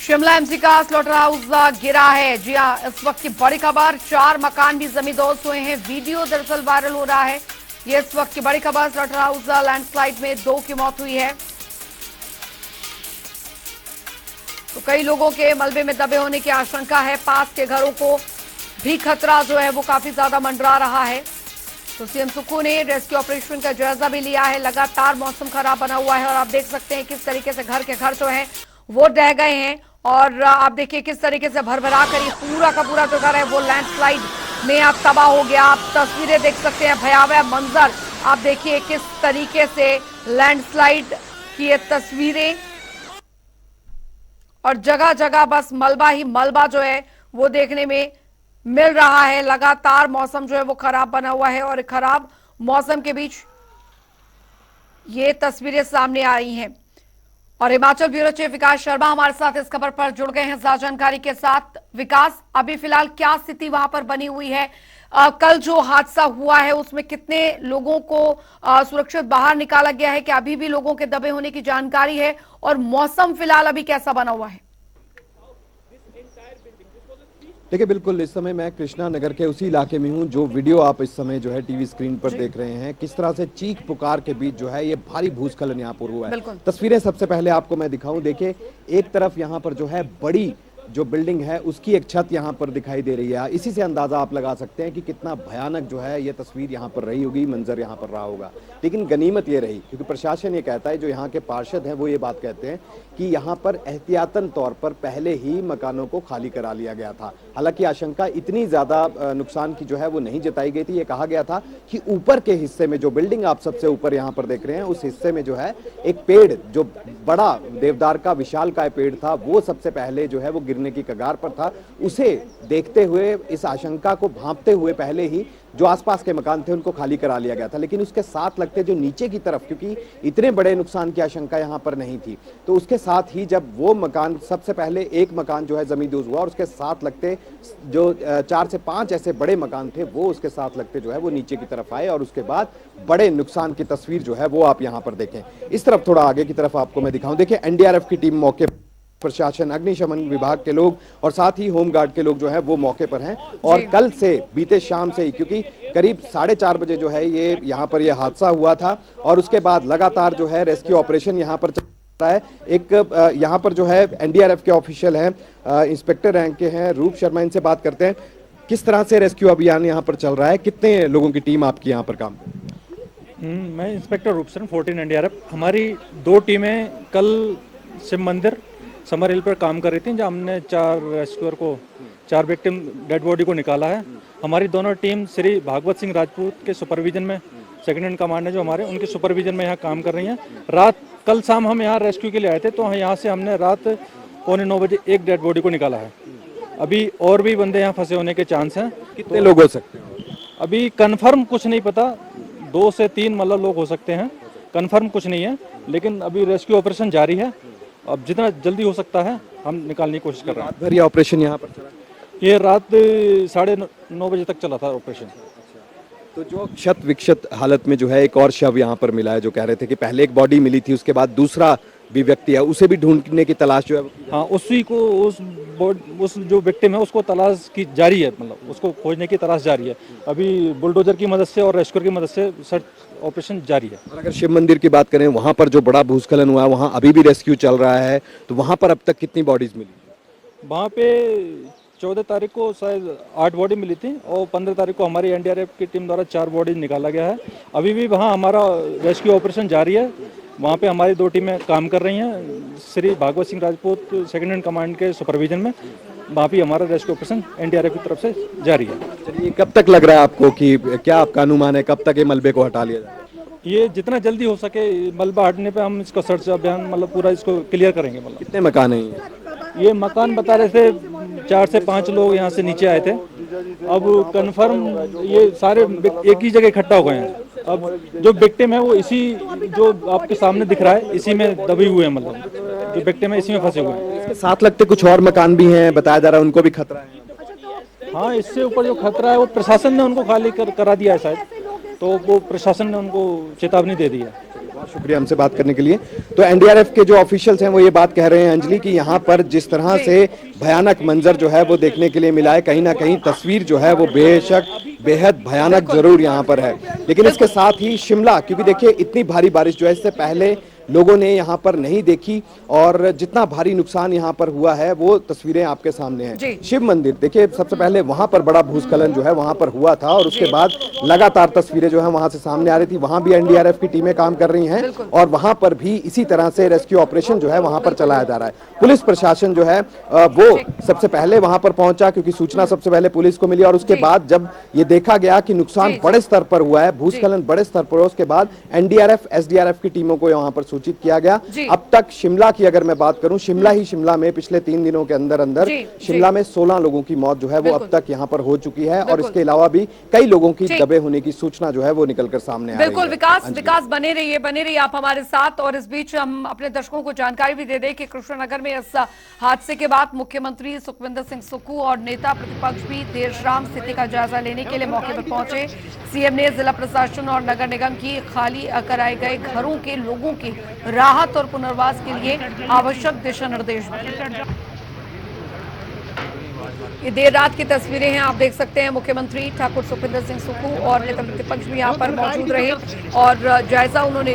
Shimla MC का slaughter house गिरा है। जी हाँ, इस वक्त की बड़ी खबर, 4 मकान भी जमींदोज हुए हैं। वीडियो दरअसल वायरल हो रहा है। ये इस वक्त की बड़ी खबर, स्लॉटर हाउस लैंडस्लाइड में 2 की मौत हुई है। तो कई लोगों के मलबे में दबे होने की आशंका है। पास के घरों को भी खतरा जो है वो काफी ज्यादा मंडरा रहा है। तो सीएम सुक्खू ने रेस्क्यू ऑपरेशन का जायजा भी लिया है। लगातार मौसम खराब बना हुआ है और आप देख सकते हैं किस तरीके से घर के घर जो है वो ढह गए हैं। और आप देखिए किस तरीके से भरभरा कर ये पूरा का पूरा जो घर है वो लैंडस्लाइड में आप तबाह हो गया। आप तस्वीरें देख सकते हैं, भयावह मंजर। आप देखिए किस तरीके से लैंडस्लाइड की ये तस्वीरें, और जगह जगह बस मलबा ही मलबा जो है वो देखने में मिल रहा है। लगातार मौसम जो है वो खराब बना हुआ है और खराब मौसम के बीच ये तस्वीरें सामने आ रही हैं। और हिमाचल ब्यूरो चीफ विकास शर्मा हमारे साथ इस खबर पर जुड़ गए हैं ज्यादा जानकारी के साथ। विकास, अभी फिलहाल क्या स्थिति वहां पर बनी हुई है? कल जो हादसा हुआ है उसमें कितने लोगों को सुरक्षित बाहर निकाला गया है? क्या अभी भी लोगों के दबे होने की जानकारी है? और मौसम फिलहाल अभी कैसा बना हुआ है? देखिए, बिल्कुल इस समय मैं कृष्णा नगर के उसी इलाके में हूं जो वीडियो आप इस समय जो है टीवी स्क्रीन पर देख रहे हैं। किस तरह से चीख पुकार के बीच जो है ये भारी भूस्खलन यहाँ पर हुआ है। तस्वीरें सबसे पहले आपको मैं दिखाऊं। देखिए, एक तरफ यहाँ पर जो है बड़ी जो बिल्डिंग है उसकी एक छत यहाँ पर दिखाई दे रही है। इसी से अंदाजा आप लगा सकते हैं कि कितना भयानक जो है ये तस्वीर यहाँ पर रही होगी, मंजर यहाँ पर रहा होगा। लेकिन गनीमत ये रही क्योंकि प्रशासन ये कहता है, जो यहाँ के पार्षद हैं वो ये बात कहते हैं कि यहाँ पर एहतियातन तौर पर पहले ही मकानों को खाली करा लिया गया था। हालांकि आशंका इतनी ज्यादा नुकसान की जो है वो नहीं जताई गई थी। ये कहा गया था कि ऊपर के हिस्से में जो बिल्डिंग आप सबसे ऊपर यहाँ पर देख रहे हैं उस हिस्से में जो है एक पेड़, जो बड़ा देवदार का विशालकाय पेड़ था, वो सबसे पहले जो है वो गिरने की कगार पर था। उसे देखते हुए, इस आशंका को भांपते हुए पहले ही जो आसपास के मकान थे उनको खाली करा लिया गया था। लेकिन उसके साथ लगते जो नीचे की तरफ, क्योंकि इतने बड़े नुकसान की आशंका यहां पर नहीं थी, तो उसके साथ ही जब वो मकान, सबसे पहले एक मकान जो है जमींदोज हुआ और उसके साथ लगते जो 4 से 5 ऐसे बड़े मकान थे वो उसके साथ लगते जो है वो नीचे की तरफ आए और उसके बाद बड़े नुकसान की तस्वीर जो है वो आप यहां पर देखें। इस तरफ थोड़ा आगे की तरफ आपको मैं दिखाऊं। देखिए, एनडीआरएफ की टीम मौके, प्रशासन, अग्निशमन विभाग के लोग और साथ ही होमगार्ड के लोग जो है वो मौके पर हैं। और कल से, बीते शाम से ही, क्योंकि करीब 4:30 बजे जो है ये यहाँ पर ये हादसा हुआ था और उसके बाद लगातार जो है रेस्क्यू ऑपरेशन यहाँ पर चल रहा है। एक यहाँ पर जो है एनडीआरएफ के ऑफिशियल हैं, इंस्पेक्टर रैंक के हैं, रूप शर्मा, इनसे बात करते हैं। किस तरह से रेस्क्यू अभियान यहाँ पर चल रहा है? कितने लोगों की टीम आपकी यहाँ पर काम? मैं इंस्पेक्टर रूप शर्मा, 14 एनडीआरएफ। हमारी 2 टीमें कल शिव मंदिर समर हिल पर काम कर रही थी, जहाँ हमने 4 रेस्क्यूअर को, 4 विक्टिम डेड बॉडी को निकाला है। हमारी दोनों टीम श्री भागवत सिंह राजपूत के सुपरविजन में, सेकंड इन कमांड है जो हमारे, उनके सुपरविजन में यहाँ काम कर रही हैं। कल शाम हम यहाँ रेस्क्यू के लिए आए थे, तो यहाँ से हमने रात 8:45 बजे एक डेड बॉडी को निकाला है। अभी और भी बंदे यहाँ फंसे होने के चांस हैं। कितने लोग हो सकते हैं अभी कन्फर्म कुछ नहीं पता, 2 से 3 मतलब लोग हो सकते हैं, कन्फर्म कुछ नहीं है। लेकिन अभी रेस्क्यू ऑपरेशन जारी है, अब जितना जल्दी हो सकता है हम निकालने की कोशिश कर रहे हैं। रात भर ये ऑपरेशन यहाँ पर चला? ये रात 9:30 बजे तक चला था ऑपरेशन। तो जो क्षत विक्षत हालत में जो है एक और शव यहाँ पर मिला है, जो कह रहे थे कि पहले एक बॉडी मिली थी, उसके बाद दूसरा भी व्यक्ति है, उसे भी ढूंढने की तलाश जो है। हाँ, उसी को, उस जो विक्टिम है उसको तलाश की जारी है, मतलब उसको खोजने की तलाश जारी है। अभी बुलडोजर की मदद से और रेस्क्यूअर की मदद से सर्च ऑपरेशन जारी है। और अगर शिव मंदिर की बात करें, वहां पर जो बड़ा भूस्खलन हुआ, वहां अभी भी रेस्क्यू चल रहा है, तो वहां पर अब तक कितनी बॉडीज मिली? वहाँ पे 14 तारीख को शायद 8 बॉडी मिली थी और 15 तारीख को हमारी एनडीआरएफ की टीम द्वारा 4 बॉडी निकाला गया है। अभी भी वहाँ हमारा रेस्क्यू ऑपरेशन जारी है। वहाँ पे हमारी 2 टीमें काम कर रही हैं, Shri Bhagwat Singh Rajput second in command के सुपरविजन में। वहाँ भी हमारा रेस्क्यू ऑपरेशन एनडीआरएफ की तरफ से जारी है। चलिए, कब तक लग रहा है आपको कि क्या आपका अनुमान है कब तक ये मलबे को हटा लिया जाए? ये जितना जल्दी हो सके मलबा हटने पे हम इसका सर्च अभियान मतलब पूरा इसको क्लियर करेंगे। मतलब कितने मकान हैं ये मकान बता रहे थे 4 से 5 लोग यहाँ से नीचे आए थे। अब कंफर्म ये सारे एक ही जगह इकट्ठा हो गए हैं। अब जो विक्टिम है वो इसी, जो आपके सामने दिख रहा है, इसी में दबे हुए हैं, मतलब जो विक्टिम है इसी में फंसे हुए हैं। इसके साथ लगते कुछ और मकान भी हैं, बताया जा रहा है उनको भी खतरा है। हाँ, इससे ऊपर जो खतरा है वो प्रशासन ने उनको खाली करा दिया है शायद, तो वो प्रशासन ने उनको चेतावनी दे दी है। बहुत शुक्रिया हमसे बात करने के लिए। तो एनडीआरएफ के जो ऑफिशियल्स हैं वो ये बात कह रहे हैं अंजलि कि यहाँ पर जिस तरह से भयानक मंजर जो है वो देखने के लिए मिला है, कहीं ना कहीं तस्वीर जो है वो बेशक बेहद भयानक जरूर यहाँ पर है, लेकिन इसके साथ ही शिमला, क्योंकि देखिए इतनी भारी बारिश जो है इससे पहले लोगों ने यहाँ पर नहीं देखी और जितना भारी नुकसान यहाँ पर हुआ है वो तस्वीरें आपके सामने हैं। शिव मंदिर देखिए, सबसे पहले वहां पर बड़ा भूस्खलन जो है वहां पर हुआ था और उसके बाद लगातार तस्वीरें जो है वहां से सामने आ रही थी। वहां भी एनडीआरएफ की टीमें काम कर रही हैं और वहां पर भी इसी तरह से रेस्क्यू ऑपरेशन जो है वहां पर चलाया जा रहा है। पुलिस प्रशासन जो है वो सबसे पहले वहां पर पहुंचा क्योंकि सूचना सबसे पहले पुलिस को मिली और उसके बाद जब ये देखा गया कि नुकसान बड़े स्तर पर हुआ है, भूस्खलन बड़े स्तर पर हुआ, उसके बाद एनडीआरएफ एसडीआरएफ की टीमों को वहां पर सूचित किया गया। अब तक शिमला की अगर मैं बात करूं, शिमला में पिछले 3 दिनों के अंदर अंदर शिमला में 16 लोगों की मौत जो है वो अब तक यहां पर हो चुकी है और इसके अलावा भी कई लोगों की दबे होने की सूचना जो है वो निकलकर सामने आ रही है। बिल्कुल विकास बने रहिए आप हमारे साथ। और इस बीच हम अपने दर्शकों को जानकारी भी दे दें कि कृष्णनगर में इस हादसे के बाद मुख्यमंत्री सुखविंदर सिंह सुक्खू और नेता प्रतिपक्ष भी देर शाम स्थिति का जायजा लेने के लिए मौके पर पहुंचे। सीएम ने जिला प्रशासन और नगर निगम की खाली कराए गए घरों के लोगों की राहत और पुनर्वास के लिए आवश्यक दिशा निर्देश दिए। ये देर रात की तस्वीरें हैं, आप देख सकते हैं मुख्यमंत्री ठाकुर सुखविंदर सिंह सुक्खू और नेता प्रतिपक्ष भी यहाँ पर मौजूद रहे और जायजा उन्होंने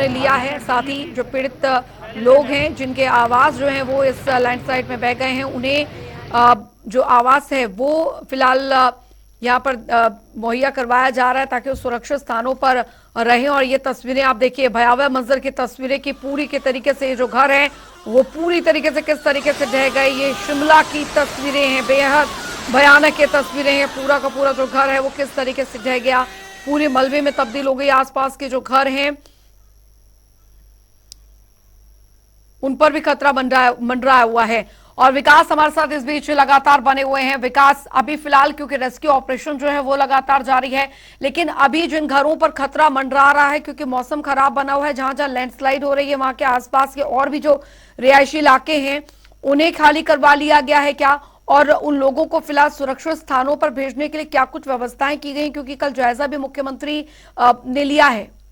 लिया है। साथ ही जो पीड़ित लोग हैं जिनके आवास जो हैं वो इस लैंडस्लाइड में बह गए हैं, उन्हें जो आवास है वो फिलहाल यहाँ पर मुहैया करवाया जा रहा है ताकि वो सुरक्षित स्थानों पर रहें। और ये तस्वीरें आप देखिए, भयावह मंजर की तस्वीरें की पूरी के तरीके से ये जो घर है वो पूरी तरीके से किस तरीके से ढह गए। ये शिमला की तस्वीरें हैं, बेहद भयानक ये तस्वीरें हैं। पूरा का पूरा जो घर है वो किस तरीके से ढह गया, पूरे मलबे में तब्दील हो गई। आसपास के जो घर हैं उन पर भी खतरा मंडराया हुआ है। और विकास हमारे साथ इस बीच लगातार बने हुए हैं। विकास, अभी फिलहाल क्योंकि रेस्क्यू ऑपरेशन जो है वो लगातार जारी है, लेकिन अभी जिन घरों पर खतरा मंडरा रहा है क्योंकि मौसम खराब बना हुआ है, जहां जहां लैंडस्लाइड हो रही है वहां के आसपास के और भी जो रिहायशी इलाके हैं उन्हें खाली करवा लिया गया है क्या, और उन लोगों को फिलहाल सुरक्षित स्थानों पर भेजने के लिए क्या कुछ व्यवस्थाएं की गई, क्योंकि कल जायजा भी मुख्यमंत्री ने लिया है?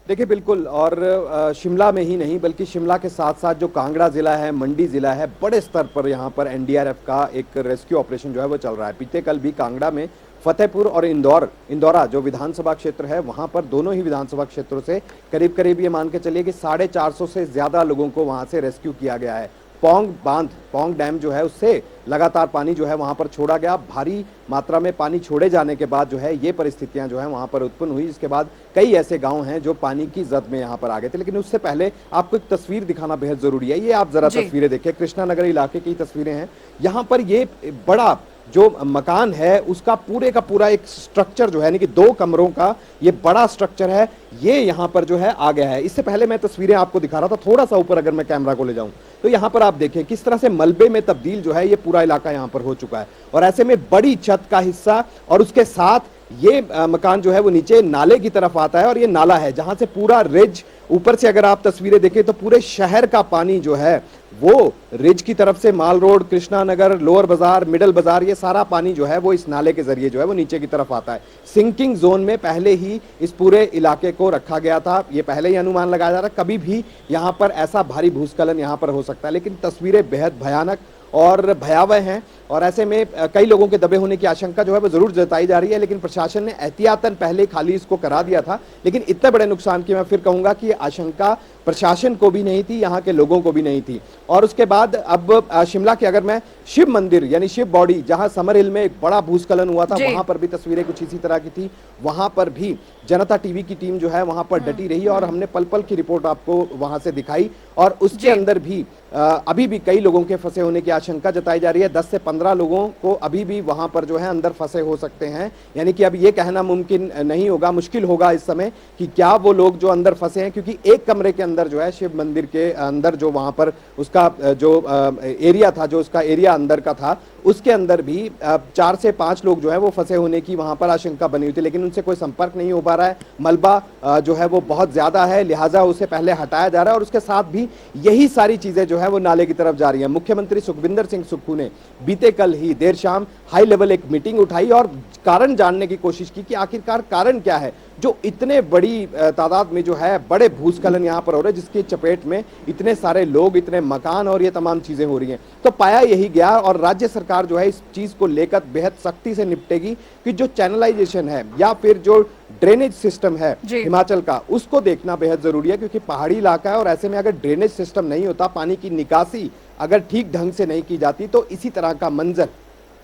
देखिए बिल्कुल, और शिमला में ही नहीं बल्कि शिमला के साथ साथ जो कांगड़ा जिला है, मंडी जिला है, बड़े स्तर पर यहाँ पर एनडीआरएफ का एक रेस्क्यू ऑपरेशन जो है वो चल रहा है। बीते कल भी कांगड़ा में फतेहपुर और इंदौरा जो विधानसभा क्षेत्र है वहां पर दोनों ही विधानसभा क्षेत्रों से करीब ये मान के चलिए कि 450 से ज्यादा लोगों को वहां से रेस्क्यू किया गया है। पोंग डैम जो है उससे लगातार पानी जो है वहां पर छोड़ा गया। भारी मात्रा में पानी छोड़े जाने के बाद जो है ये परिस्थितियां जो है वहां पर उत्पन्न हुई, जिसके बाद कई ऐसे गांव हैं जो पानी की जद में यहां पर आ गए थे। लेकिन उससे पहले आपको एक तस्वीर दिखाना बेहद जरूरी है। ये आप जरा तस्वीरें देखिए, कृष्णानगर इलाके की तस्वीरें हैं। यहाँ पर ये बड़ा जो मकान है उसका पूरे का पूरा एक स्ट्रक्चर जो है, यानी कि 2 कमरों का ये बड़ा स्ट्रक्चर है, ये यहाँ पर जो है आ गया है। इससे पहले मैं तस्वीरें आपको दिखा रहा था, थोड़ा सा ऊपर अगर मैं कैमरा को ले जाऊं तो यहाँ पर आप देखें किस तरह से मलबे में तब्दील जो है ये पूरा इलाका यहाँ पर हो चुका है। और ऐसे में बड़ी छत का हिस्सा और उसके साथ ये मकान जो है वो नीचे नाले की तरफ आता है और ये नाला है जहां से पूरा रिज, ऊपर से अगर आप तस्वीरें देखें तो पूरे शहर का पानी जो है वो रिज की तरफ से माल रोड, कृष्णानगर, लोअर बाजार, मिडल बाजार, ये सारा पानी जो है वो इस नाले के जरिए जो है वो नीचे की तरफ आता है। सिंकिंग जोन में पहले ही इस पूरे इलाके को रखा गया था। ये पहले ही अनुमान लगाया जा रहा है कभी भी यहां पर ऐसा भारी भूस्खलन यहां पर हो सकता है। लेकिन तस्वीरें बेहद भयानक और भयावह हैं और ऐसे में कई लोगों के दबे होने की आशंका जो है वो जरूर जताई जा रही है। लेकिन प्रशासन ने एहतियातन पहले खाली इसको करा दिया था, लेकिन इतने बड़े नुकसान की मैं फिर कहूंगा कि आशंका प्रशासन को भी नहीं थी, यहाँ के लोगों को भी नहीं थी। और उसके बाद अब शिमला की अगर मैं शिव मंदिर यानी शिव बॉडी, जहां समर हिल में एक बड़ा भूस्खलन हुआ था, वहां पर भी तस्वीरें कुछ इसी तरह की थी। वहां पर भी जनता टीवी की टीम जो है वहां पर डटी रही और हमने पल पल की रिपोर्ट आपको वहां से दिखाई। और उसके अंदर भी अभी भी कई लोगों के फंसे होने की आशंका जताई जा रही है। 10 से 15 लोगों को अभी भी वहां पर जो है अंदर फंसे हो सकते हैं। यानी कि अब ये कहना मुमकिन नहीं होगा, मुश्किल होगा इस समय कि क्या वो लोग जो अंदर फंसे हैं, क्योंकि एक कमरे के अंदर जो है शिव मंदिर के अंदर जो वहां पर उसका जो एरिया था, जो उसका एरिया अंदर का था, उसके अंदर भी 4 से 5 लोग जो है वो फंसे होने की वहां पर आशंका बनी हुई थी। लेकिन उनसे कोई संपर्क नहीं हो पा रहा है। मलबा जो है वो बहुत ज्यादा है, लिहाजा उसे पहले हटाया जा रहा है और उसके साथ भी यही सारी चीजें जो है वो नाले की तरफ जा रही है। मुख्यमंत्री सुखविंदर सुखविंदर सिंह सुक्खू ने बीते कल ही देर शाम हाई लेवल एक मीटिंग उठाई और कारण जानने की कोशिश की कि आखिरकार कारण क्या है जो इतने बड़ी तादाद में जो है बड़े भूस्खलन यहाँ पर हो रहे हैं, जिसकी चपेट में इतने सारे लोग, इतने मकान और ये तमाम चीजें हो रही हैं। तो पाया यही गया और राज्य सरकार जो है इस चीज को लेकर बेहद सख्ती से निपटेगी कि जो चैनलाइजेशन है या फिर जो ड्रेनेज सिस्टम है हिमाचल का, उसको देखना बेहद जरूरी है, क्योंकि पहाड़ी इलाका है और ऐसे में अगर ड्रेनेज सिस्टम नहीं होता, पानी की निकासी अगर ठीक ढंग से नहीं की जाती, तो इसी तरह का मंजर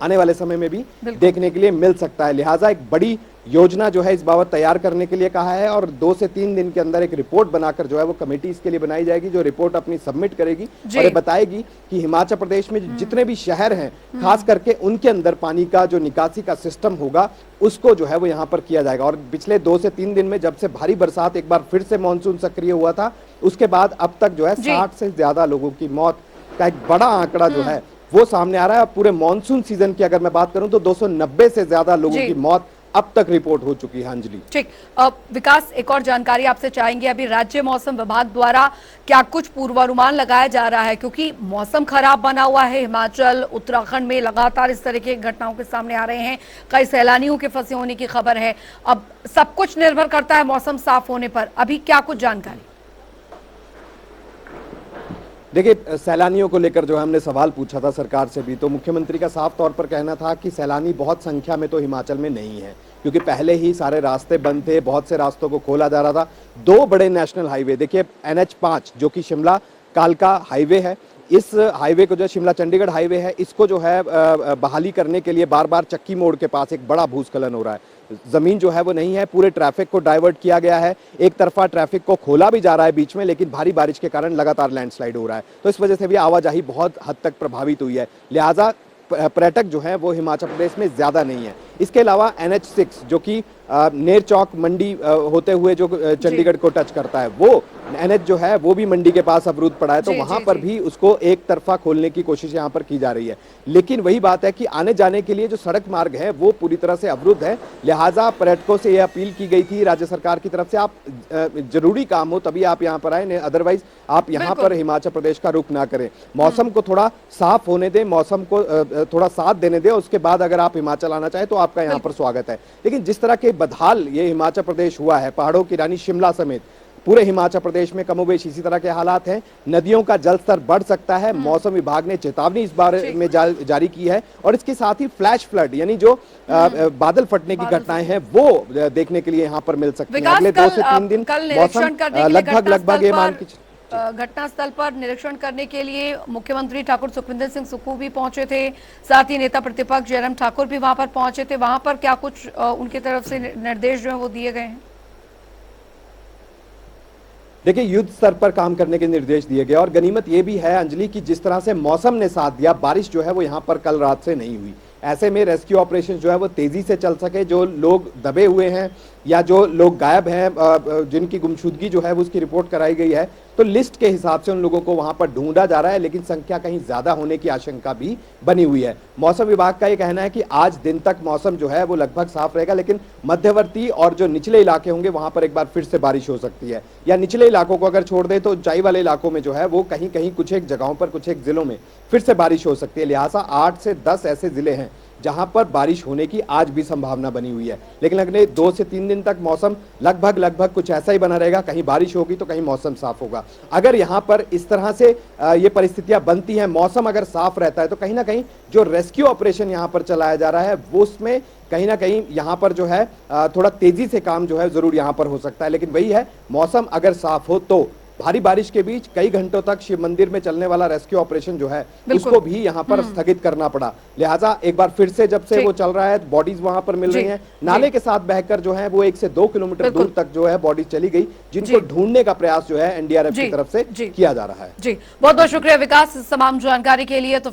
आने वाले समय में भी देखने के लिए मिल सकता है। लिहाजा एक बड़ी योजना जो है इस बाबत तैयार करने के लिए कहा है और 2 से 3 दिन के अंदर एक रिपोर्ट बनाकर जो है वो कमेटी इसके लिए बनाई जाएगी, जो रिपोर्ट अपनी सबमिट करेगी और ये बताएगी कि हिमाचल प्रदेश में जितने भी शहर हैं, खास करके उनके अंदर पानी का जो निकासी का सिस्टम होगा उसको जो है वो यहाँ पर किया जाएगा। और पिछले 2 से 3 दिन में जब से भारी बरसात, एक बार फिर से मानसून सक्रिय हुआ था, उसके बाद अब तक जो है 60 से ज्यादा लोगों की मौत का एक बड़ा आंकड़ा जो है वो सामने आ रहा है। पूरे मानसून सीजन की अगर मैं बात करूं तो 290 से ज्यादा लोगों की मौत अब तक रिपोर्ट हो चुकी है। अंजलि, ठीक। विकास, एक और जानकारी आपसे चाहेंगे, अभी राज्य मौसम विभाग द्वारा क्या कुछ पूर्वानुमान लगाया जा रहा है, क्योंकि मौसम खराब बना हुआ है हिमाचल उत्तराखंड में, लगातार इस तरह की घटनाओं के सामने आ रहे हैं, कई सैलानियों के फंसे होने की खबर है। अब सब कुछ निर्भर करता है मौसम साफ होने पर, अभी क्या कुछ जानकारी? देखिए, सैलानियों को लेकर जो हमने सवाल पूछा था सरकार से भी, तो मुख्यमंत्री का साफ तौर पर कहना था कि सैलानी बहुत संख्या में तो हिमाचल में नहीं है, क्योंकि पहले ही सारे रास्ते बंद थे, बहुत से रास्तों को खोला जा रहा था। 2 बड़े नेशनल हाईवे, देखिए NH5 जो कि शिमला कालका हाईवे है, इस हाईवे को जो शिमला चंडीगढ़ हाईवे है, इसको जो है बहाली करने के लिए बार बार चक्की मोड़ के पास एक बड़ा भूस्खलन हो रहा है। जमीन जो है वो नहीं है, पूरे ट्रैफिक को डाइवर्ट किया गया है, एक तरफा ट्रैफिक को खोला भी जा रहा है बीच में, लेकिन भारी बारिश के कारण लगातार लैंडस्लाइड हो रहा है, तो इस वजह से भी आवाजाही बहुत हद तक प्रभावित हुई है। लिहाजा पर्यटक जो है वो हिमाचल प्रदेश में ज्यादा नहीं है। इसके अलावा NH6 जो कि नेर चौक मंडी होते हुए जो चंडीगढ़ को टच करता है, वो NH जो है वो भी मंडी के पास अवरुद्ध पड़ा है, तो वहां पर भी उसको एक तरफा खोलने की कोशिश यहां पर की जा रही है। लेकिन वही बात है कि आने जाने के लिए जो सड़क मार्ग है वो पूरी तरह से अवरुद्ध है। लिहाजा पर्यटकों से यह अपील की गई थी राज्य सरकार की तरफ से, आप जरूरी काम हो तभी आप यहाँ पर आए, अदरवाइज आप यहाँ पर हिमाचल प्रदेश का रुख ना करें। मौसम को थोड़ा साफ होने दें, मौसम को थोड़ा साथ देने दें, उसके बाद अगर आप हिमाचल आना चाहें तो आपका यहाँ पर स्वागत है। लेकिन जिस तरह के बदहाल ये हिमाचल प्रदेश हुआ है, पहाड़ों की रानी शिमला समेत पूरे हिमाचल प्रदेश में कमोबेश इसी तरह के हालात हैं। नदियों का जलस्तर बढ़ सकता है, मौसम विभाग ने चेतावनी इस बारे में जारी की है और इसके साथ ही फ्लैश फ्लड यानी जो बादल फटने की घटनाएं हैं वो देखने के लिए यहाँ पर मिल सकती हैं। अगले 2 से 3 दिन मौसम लगभग ये मान के घटनास्थल पर निरीक्षण करने के लिए मुख्यमंत्री ठाकुर सुखविंदर सिंह सुक्खू भी पहुंचे थे, साथ ही नेता प्रतिपक्ष जयराम ठाकुर भी वहां पर पहुंचे थे। वहां पर क्या कुछ उनकी तरफ से निर्देश जो है वो दिए गए हैं? देखिए, युद्ध स्तर पर काम करने के निर्देश दिए गए और गनीमत ये भी है अंजलि कि जिस तरह से मौसम ने साथ दिया, बारिश जो है वो यहाँ पर कल रात से नहीं हुई। ऐसे में रेस्क्यू ऑपरेशन जो है वो तेजी से चल सके, जो लोग दबे हुए हैं या जो लोग गायब हैं, जिनकी गुमशुदगी जो है वो उसकी रिपोर्ट कराई गई है, तो लिस्ट के हिसाब से उन लोगों को वहां पर ढूंढा जा रहा है, लेकिन संख्या कहीं ज्यादा होने की आशंका भी बनी हुई है। मौसम विभाग का ये कहना है कि आज दिन तक मौसम जो है वो लगभग साफ रहेगा, लेकिन मध्यवर्ती और जो निचले इलाके होंगे वहां पर एक बार फिर से बारिश हो सकती है, या निचले इलाकों को अगर छोड़ दे तो ऊंचाई वाले इलाकों में जो है वो कहीं कहीं कुछ एक जगहों पर, कुछ एक जिलों में फिर से बारिश हो सकती है। लिहाजा 8 से 10 ऐसे जिले हैं जहां पर बारिश होने की आज भी संभावना बनी हुई है, लेकिन अगले 2 से 3 दिन तक मौसम लगभग कुछ ऐसा ही बना रहेगा, कहीं बारिश होगी तो कहीं मौसम साफ होगा। अगर यहां पर इस तरह से ये परिस्थितियां बनती हैं, मौसम अगर साफ रहता है, तो कहीं ना कहीं जो रेस्क्यू ऑपरेशन यहां पर चलाया जा रहा है वो उसमें कहीं ना कहीं यहां पर जो है थोड़ा तेजी से काम जो है जरूर यहां पर हो सकता है। लेकिन वही है, मौसम अगर साफ हो तो भारी बारिश के बीच कई घंटों तक शिव मंदिर में चलने वाला रेस्क्यू ऑपरेशन जो है उसको भी यहाँ पर स्थगित करना पड़ा। लिहाजा एक बार फिर से जब से वो चल रहा है, बॉडीज वहां पर मिल रही हैं, नाले के साथ बहकर जो है वो 1 से 2 किलोमीटर दूर तक जो है बॉडीज चली गई, जिनको ढूंढने का प्रयास जो है NDRF की तरफ से किया जा रहा है। जी, बहुत बहुत शुक्रिया विकास इस तमाम जानकारी के लिए। तो